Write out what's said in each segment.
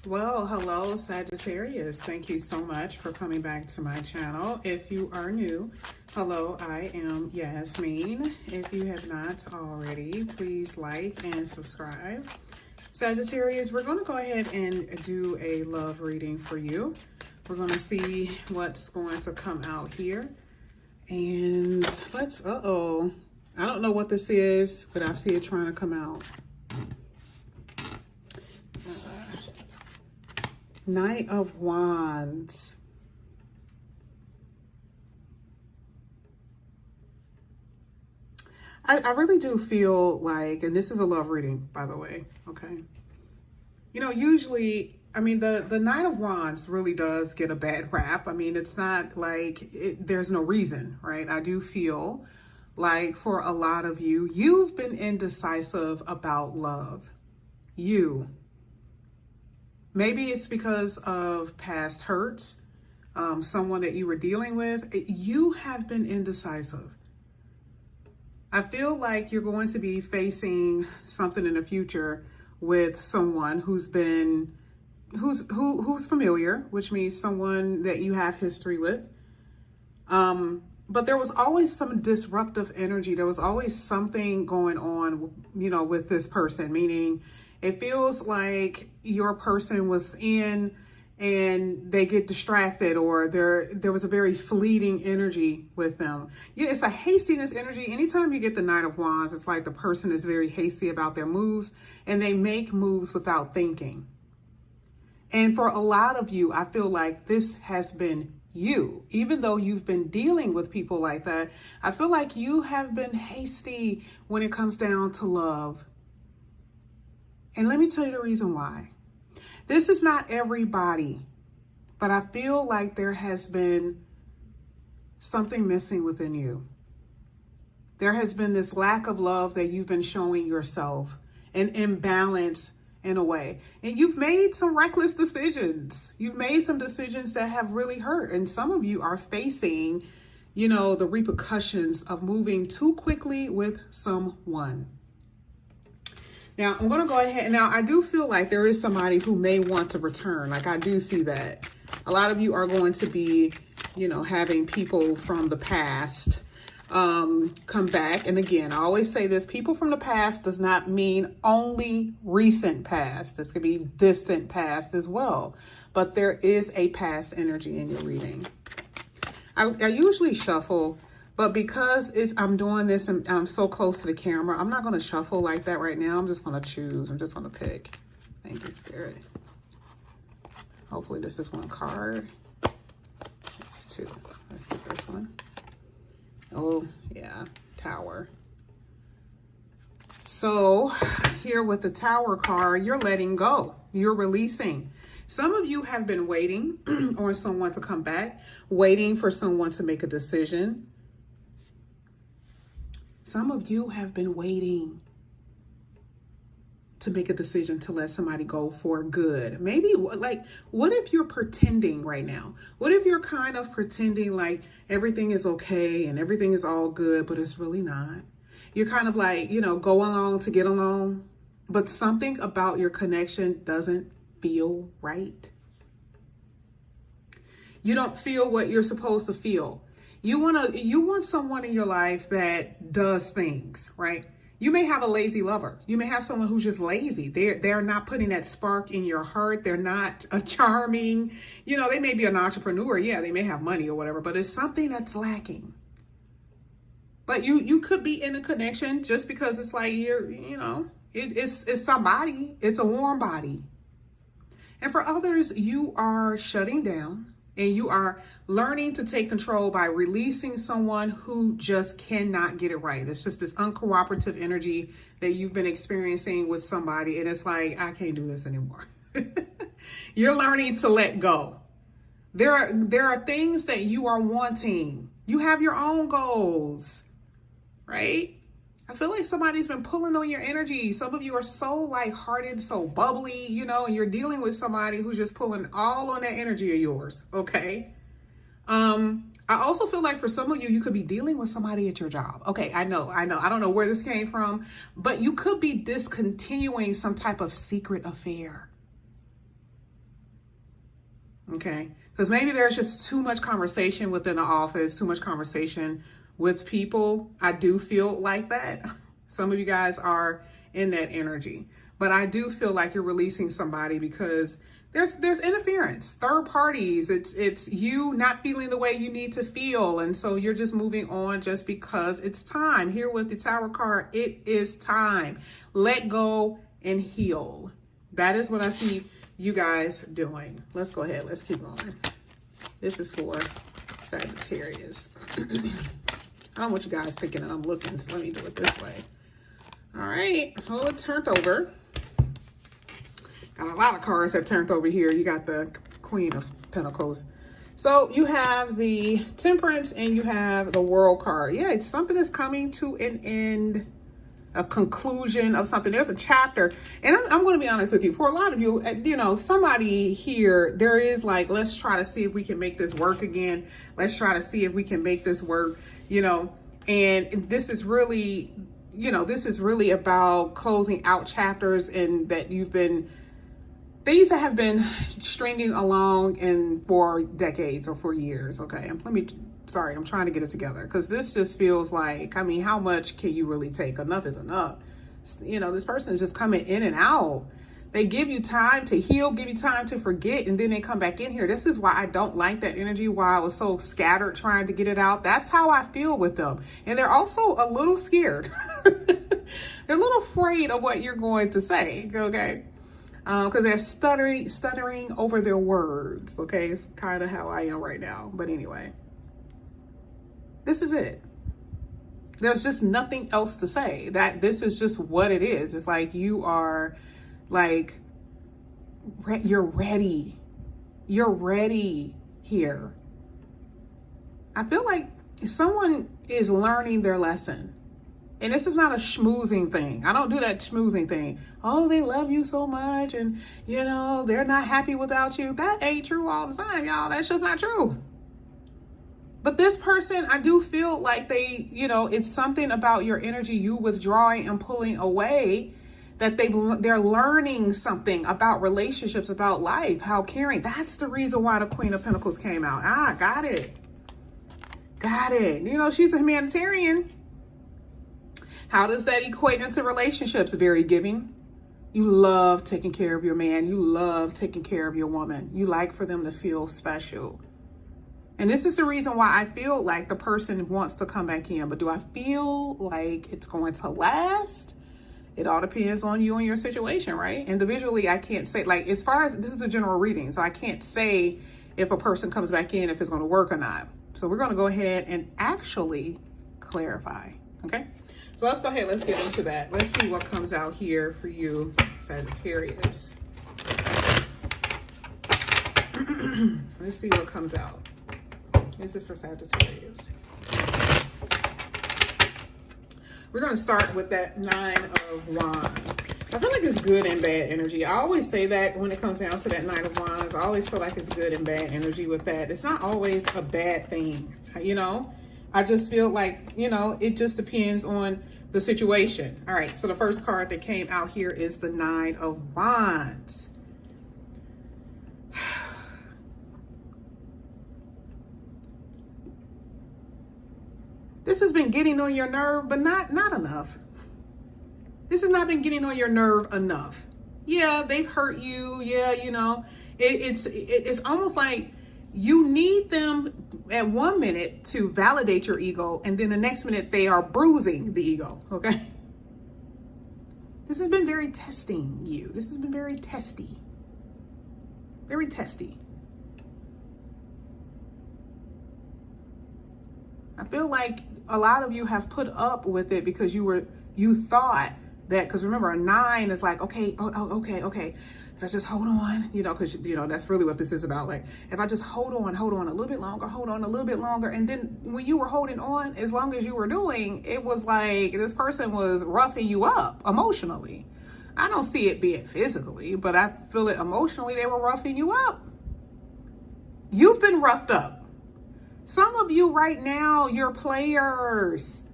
Well, hello, Sagittarius. Thank you so much for coming back to my channel. If you are new, hello, I am Yasmin. If you have not already, please like and subscribe. Sagittarius, we're going to go ahead and do a love reading for you. We're going to see what's going to come out here. And let's, I don't know what this is, but I see it trying to come out. Knight of Wands. I really do feel like, and this is a love reading, by the way, okay? You know, usually, I mean, the Knight of Wands really does get a bad rap. I mean, it's not like there's no reason, right? I do feel like for a lot of you, you've been indecisive about love. Maybe it's because of past hurts, someone that you were dealing with. You have been indecisive. I feel like you're going to be facing something in the future with someone who's familiar, which means someone that you have history with. But there was always some disruptive energy. There was always something going on, you know, with this person, meaning it feels like your person was in and they get distracted, or there was a very fleeting energy with them. Yeah, it's a hastiness energy. Anytime you get the Knight of Wands, it's like the person is very hasty about their moves and they make moves without thinking. And for a lot of you, I feel like this has been you. Even though you've been dealing with people like that, I feel like you have been hasty when it comes down to love. And let me tell you the reason why. This is not everybody, but I feel like there has been something missing within you. There has been this lack of love that you've been showing yourself, an imbalance in a way. And you've made some reckless decisions. You've made some decisions that have really hurt. And some of you are facing, you know, the repercussions of moving too quickly with someone. Now, I'm going to go ahead. Now, I do feel like there is somebody who may want to return. Like, I do see that. A lot of you are going to be, you know, having people from the past come back. And again, I always say this, people from the past does not mean only recent past. This could be distant past as well. But there is a past energy in your reading. I usually shuffle, but because I'm doing this and I'm so close to the camera, I'm not going to shuffle like that right now. I'm just going to choose. I'm just going to pick. Thank you, Spirit. Hopefully this is one card. It's two. Let's get this one. Oh, yeah. Tower. So here with the Tower card, you're letting go. You're releasing. Some of you have been waiting on someone to come back, waiting for someone to make a decision. Some of you have been waiting to make a decision to let somebody go for good. Maybe like, what if you're pretending right now? What if you're kind of pretending like everything is okay and everything is all good, but it's really not? You're kind of like, you know, go along to get along, but something about your connection doesn't feel right. You don't feel what you're supposed to feel. You want someone in your life that does things, right? You may have a lazy lover. You may have someone who's just lazy. They're not putting that spark in your heart. They're not a charming, you know, they may be an entrepreneur. Yeah, they may have money or whatever, but it's something that's lacking. But you could be in a connection just because it's like it's somebody. It's a warm body. And for others, you are shutting down. And you are learning to take control by releasing someone who just cannot get it right. It's just this uncooperative energy that you've been experiencing with somebody. And it's like, I can't do this anymore. You're learning to let go. There are things that you are wanting. You have your own goals, right? I feel like somebody's been pulling on your energy. Some of you are so lighthearted, so bubbly, you know, and you're dealing with somebody who's just pulling all on that energy of yours, okay? I also feel like for some of you, you could be dealing with somebody at your job. Okay, I know. I don't know where this came from, but you could be discontinuing some type of secret affair. Okay. Because maybe there's just too much conversation within the office, too much conversation with people. I do feel like that. Some of you guys are in that energy, but I do feel like you're releasing somebody because there's interference, third parties. It's you not feeling the way you need to feel. And so you're just moving on just because it's time. Here with the Tower card, it is time. Let go and heal. That is what I see you guys doing. Let's go ahead. Let's keep going. This is for Sagittarius. I don't want you guys thinking that I'm looking, so let me do it this way. All right. Well, it turned over. Got a lot of cards have turned over here. You got the Queen of Pentacles. So you have the Temperance and you have the World card. Yeah, something is coming to an end, a conclusion of something. There's a chapter. And I'm going to be honest with you. For a lot of you, you know, somebody here, there is like, let's try to see if we can make this work again. Let's try to see if we can make this work, you know. And this is really, you know, this is really about closing out chapters and that you've been, things that have been stringing along and for decades or for years. Okay. Sorry, I'm trying to get it together because this just feels like, I mean, how much can you really take? Enough is enough. You know, this person is just coming in and out. They give you time to heal, give you time to forget, and then they come back in here. This is why I don't like that energy, why I was so scattered trying to get it out. That's how I feel with them. And they're also a little scared. They're a little afraid of what you're going to say, okay? Because they're stuttering over their words, okay? It's kind of how I am right now. But anyway, this is it. There's just nothing else to say. That this is just what it is. It's like you are like, you're ready. You're ready here. I feel like someone is learning their lesson. And this is not a schmoozing thing. I don't do that schmoozing thing. Oh, they love you so much and, you know, they're not happy without you. That ain't true all the time, y'all. That's just not true. But this person, I do feel like they, you know, it's something about your energy, you withdrawing and pulling away, that they're learning something about relationships, about life, how caring. That's the reason why the Queen of Pentacles came out. Ah, got it. Got it. You know, she's a humanitarian. How does that equate into relationships? Very giving. You love taking care of your man. You love taking care of your woman. You like for them to feel special. And this is the reason why I feel like the person wants to come back in. But do I feel like it's going to last? It all depends on you and your situation, right? Individually, I can't say, like, as far as this is a general reading, so I can't say if a person comes back in, if it's going to work or not. So we're going to go ahead and actually clarify, okay? So let's go ahead, let's get into that. Let's see what comes out here for you, Sagittarius. Let's see what comes out. This is for Sagittarius. We're going to start with that Nine of Wands. I feel like it's good and bad energy. I always say that when it comes down to that Nine of Wands. I always feel like it's good and bad energy with that. It's not always a bad thing, you know? I just feel like, you know, it just depends on the situation. All right, so the first card that came out here is the Nine of Wands. This has been getting on your nerve, but not enough. This has not been getting on your nerve enough. Yeah, they've hurt you. Yeah, you know, it's almost like you need them at 1 minute to validate your ego, and then the next minute they are bruising the ego, okay? This has been very testing you. This has been very testy. Very testy. I feel like a lot of you have put up with it because you thought that, because remember, a 9 is like, okay, okay. If I just hold on, you know, because, you know, that's really what this is about. Like, if I just hold on a little bit longer, hold on a little bit longer. And then when you were holding on, as long as you were doing, it was like this person was roughing you up emotionally. I don't see it being physically, but I feel it emotionally. They were roughing you up. You've been roughed up. Some of you right now, you're players.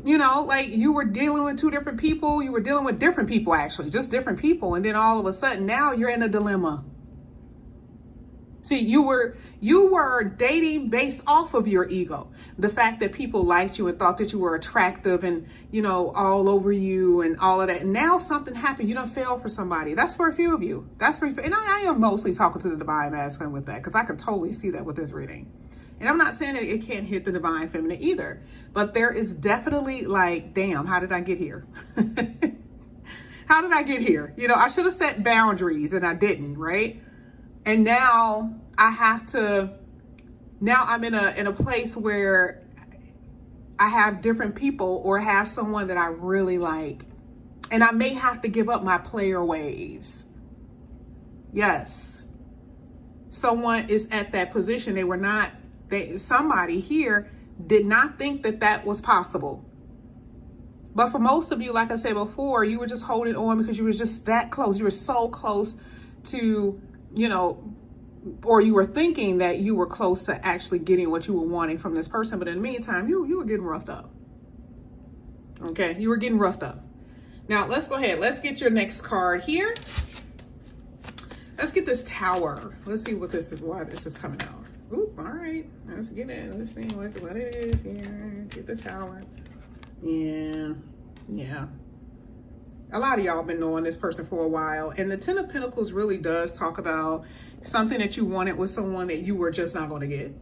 You know, like you were dealing with two different people. You were dealing with different people, actually, just different people. And then all of a sudden now you're in a dilemma. See, you were dating based off of your ego. The fact that people liked you and thought that you were attractive and, you know, all over you and all of that. Now something happened. You don't fail for somebody. That's for a few of you. That's for, and I am mostly talking to the divine masculine with that, because I can totally see that with this reading. And I'm not saying that it can't hit the divine feminine either, but there is definitely like, damn, how did I get here? How did I get here? You know, I should have set boundaries and I didn't, right? And now I have to, now I'm in a place where I have different people or have someone that I really like. And I may have to give up my player ways. Yes. Someone is at that position. They were not, somebody here did not think that that was possible. But for most of you, like I said before, you were just holding on because you were just that close. You were so close to, you know, or you were thinking that you were close to actually getting what you were wanting from this person. But in the meantime, you were getting roughed up. Okay, you were getting roughed up. Now, let's go ahead. Let's get your next card here. Let's get this Tower. Let's see what this is, why this is coming out. Ooh, all right. Let's get it. Let's see what it is here. Get the Tower. Yeah. A lot of y'all been knowing this person for a while. And the Ten of Pentacles really does talk about something that you wanted with someone that you were just not going to get.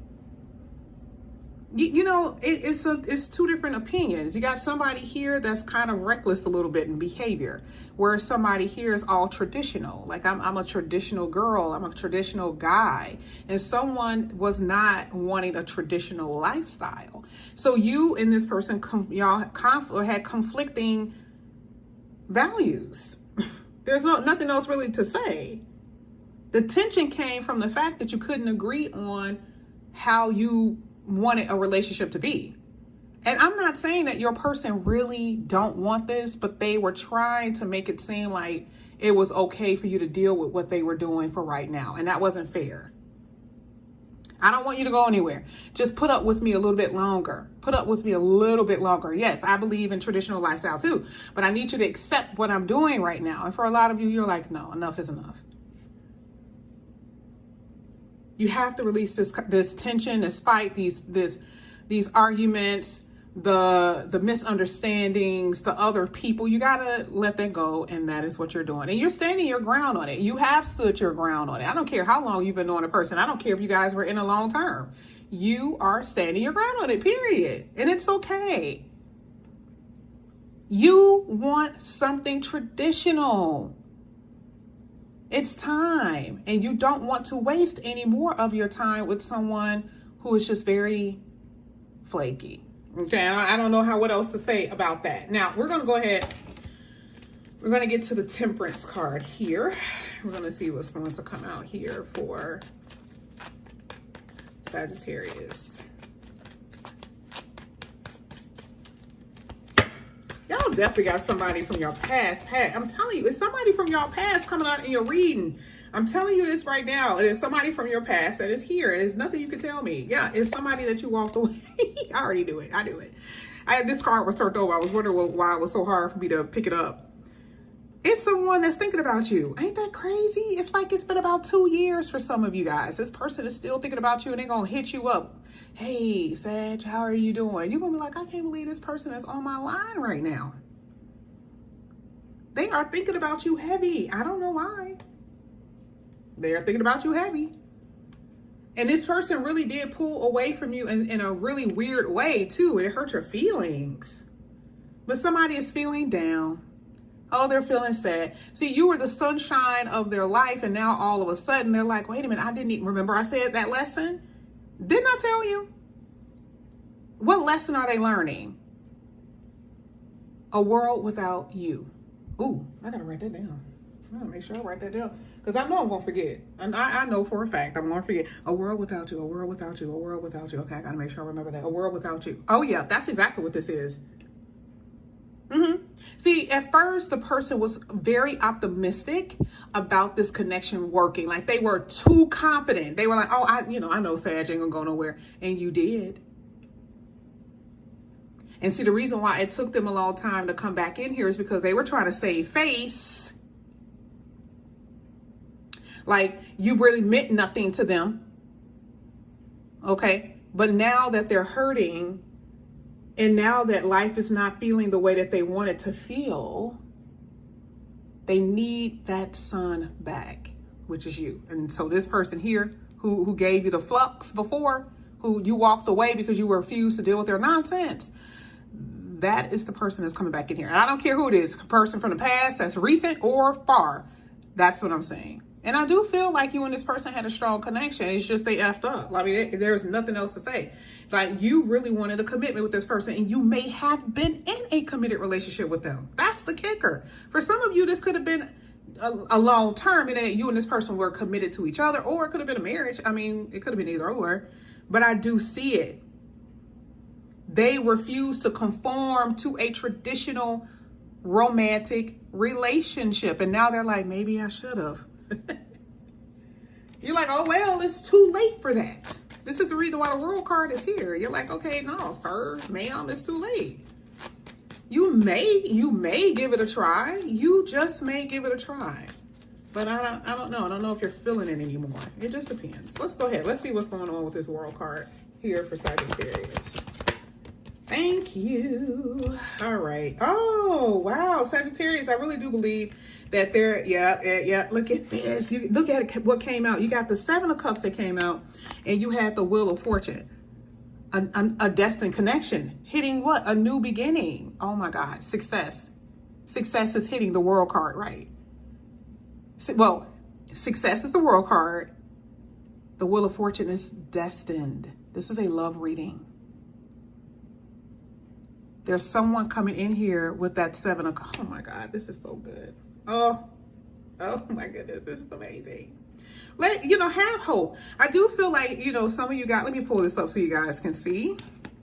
You know, it's two different opinions. You got somebody here that's kind of reckless a little bit in behavior, where somebody here is all traditional. Like I'm a traditional girl, I'm a traditional guy, and someone was not wanting a traditional lifestyle. So you and this person, y'all had conflicting values. There's nothing else really to say. The tension came from the fact that you couldn't agree on how you wanted a relationship to be. And I'm not saying that your person really don't want this, but they were trying to make it seem like it was okay for you to deal with what they were doing for right now. And that wasn't fair. I don't want you to go anywhere. Just put up with me a little bit longer. Put up with me a little bit longer. Yes, I believe in traditional lifestyle too, but I need you to accept what I'm doing right now. And for a lot of you, you're like, no, enough is enough. You have to release this tension, this fight, these arguments, the misunderstandings, the other people. You gotta let that go, and that is what you're doing. And you're standing your ground on it. You have stood your ground on it. I don't care how long you've been knowing a person. I don't care if you guys were in a long term. You are standing your ground on it, period. And it's okay. You want something traditional. It's time, and you don't want to waste any more of your time with someone who is just very flaky. Okay, I don't know what else to say about that. Now, we're going to go ahead. We're going to get to the Temperance card here. We're going to see what's going to come out here for Sagittarius. Y'all definitely got somebody from your past. I'm telling you, it's somebody from your past coming out in your reading. I'm telling you this right now. It is somebody from your past that is here. There's nothing you can tell me. Yeah, it's somebody that you walked away. I already do it. I do it. This card was turned over. I was wondering why it was so hard for me to pick it up. It's someone that's thinking about you. Ain't that crazy? It's like it's been about 2 years for some of you guys. This person is still thinking about you, and they're going to hit you up. Hey, Sag, how are you doing? You're going to be like, I can't believe this person is on my line right now. They are thinking about you heavy. I don't know why. They are thinking about you heavy. And this person really did pull away from you in a really weird way, too. It hurt your feelings. But somebody is feeling down. Oh, they're feeling sad. See, you were the sunshine of their life, and now all of a sudden they're like, wait a minute, I didn't even remember I said that lesson. Didn't I tell you? What lesson are they learning? A world without you. Ooh, I gotta write that down. I gotta make sure I write that down, because I know I'm gonna forget. And I know for a fact I'm gonna forget. A world without you, a world without you, a world without you. Okay, I gotta make sure I remember that. A world without you. Oh yeah, that's exactly what this is. See, at first the person was very optimistic about this connection working. Like they were too confident. They were like, oh, I know Sag ain't gonna go nowhere. And you did. And see, the reason why it took them a long time to come back in here is because they were trying to save face. Like you really meant nothing to them. Okay. But now that they're hurting, and now that life is not feeling the way that they want it to feel, they need that sun back, which is you. And so this person here who gave you the flux before, who you walked away because you refused to deal with their nonsense, that is the person that's coming back in here. And I don't care who it is, a person from the past that's recent or far. That's what I'm saying. And I do feel like you and this person had a strong connection. It's just they effed up. I mean, there's nothing else to say. Like you really wanted a commitment with this person, and you may have been in a committed relationship with them. That's the kicker. For some of you, this could have been a long term, and then you and this person were committed to each other, or it could have been a marriage. I mean, it could have been either or, but I do see it. They refuse to conform to a traditional romantic relationship. And now they're like, maybe I should have. You're like, oh, well, it's too late for that. This is the reason why the world card is here. You're like, okay, no, sir, ma'am, it's too late. You may give it a try. You just may give it a try. But I don't know. I don't know if you're feeling it anymore. It just depends. Let's go ahead. Let's see what's going on with this world card here for Sagittarius. Thank you. All right. Oh, wow. Sagittarius, I really do believe that they're, yeah. Look at this. You look at what came out. You got the 7 of Cups that came out, and you had the Wheel of Fortune. A destined connection hitting what? A new beginning. Oh my God. Success. Success is hitting the world card, right? Well, success is the world card. The Wheel of Fortune is destined. This is a love reading. There's someone coming in here with that 7 of, oh my God, this is so good. Oh my goodness, this is amazing. Have hope. I do feel like, some of you got, let me pull this up so you guys can see.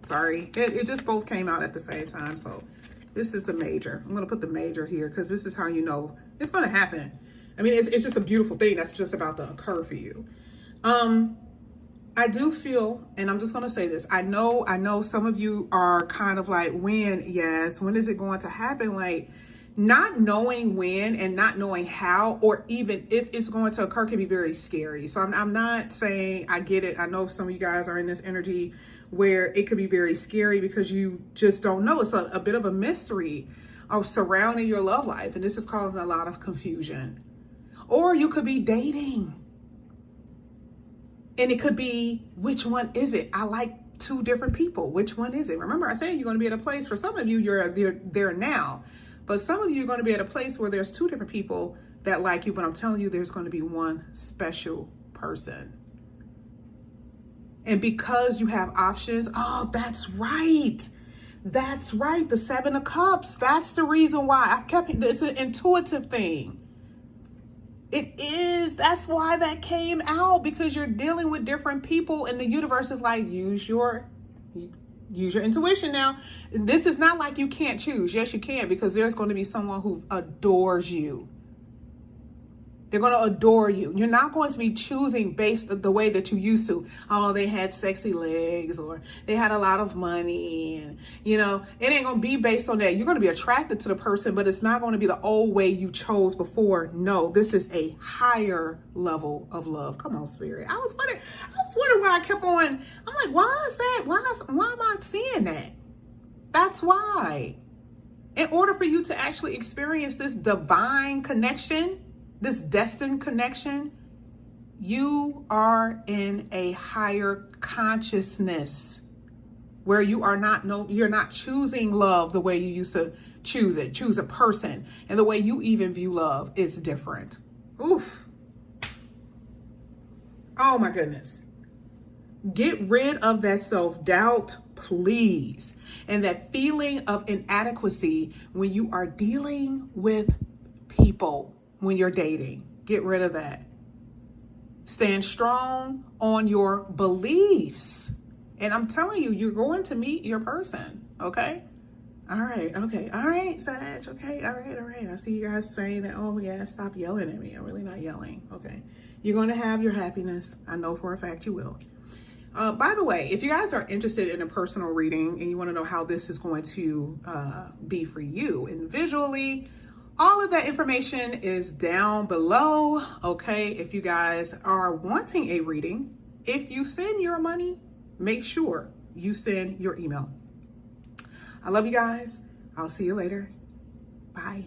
Sorry, it just both came out at the same time. So this is the major. I'm going to put the major here because this is how you know it's going to happen. I mean, it's just a beautiful thing that's just about to occur for you. I do feel, and I'm just going to say this. I know some of you are kind of like, when is it going to happen? Like, not knowing when and not knowing how, or even if it's going to occur, can be very scary. So I'm not saying, I get it. I know some of you guys are in this energy where it could be very scary because you just don't know. It's a bit of a mystery of surrounding your love life. And this is causing a lot of confusion. Or you could be dating. And it could be, which one is it? I like 2 different people. Which one is it? Remember, I said you're going to be at a place, for some of you, you're there now. But some of you are going to be at a place where there's 2 different people that like you. But I'm telling you, there's going to be one special person. And because you have options, oh, that's right. That's right. The 7 of Cups. That's the reason why I've kept it. It's an intuitive thing. It is. That's why that came out, because you're dealing with different people and the universe is like, use your intuition now. This is not like you can't choose. Yes, you can, because there's going to be someone who adores you. They're going to adore you. You're not going to be choosing based on the way that you used to. Oh, they had sexy legs, or they had a lot of money. And, it ain't going to be based on that. You're going to be attracted to the person, but it's not going to be the old way you chose before. No, this is a higher level of love. Come on, Spirit. I was wondering why I kept on. I'm like, why is that? Why am I seeing that? That's why. In order for you to actually experience this divine connection, this destined connection, you are in a higher consciousness where you're not choosing love the way you used to choose a person. And the way you even view love is different. Oof. Oh my goodness. Get rid of that self-doubt, please. And that feeling of inadequacy when you are dealing with people. When you're dating, get rid of that. Stand strong on your beliefs. And I'm telling you, you're going to meet your person. Okay. All right. Okay. All right, Sag. Okay. All right. I see you guys saying that. Oh yeah, stop yelling at me. I'm really not yelling. Okay. You're going to have your happiness. I know for a fact you will. By the way, if you guys are interested in a personal reading and you want to know how this is going to be for you individually, All of that information is down below, okay? If you guys are wanting a reading, if you send your money, make sure you send your email. I love you guys. I'll see you later. Bye.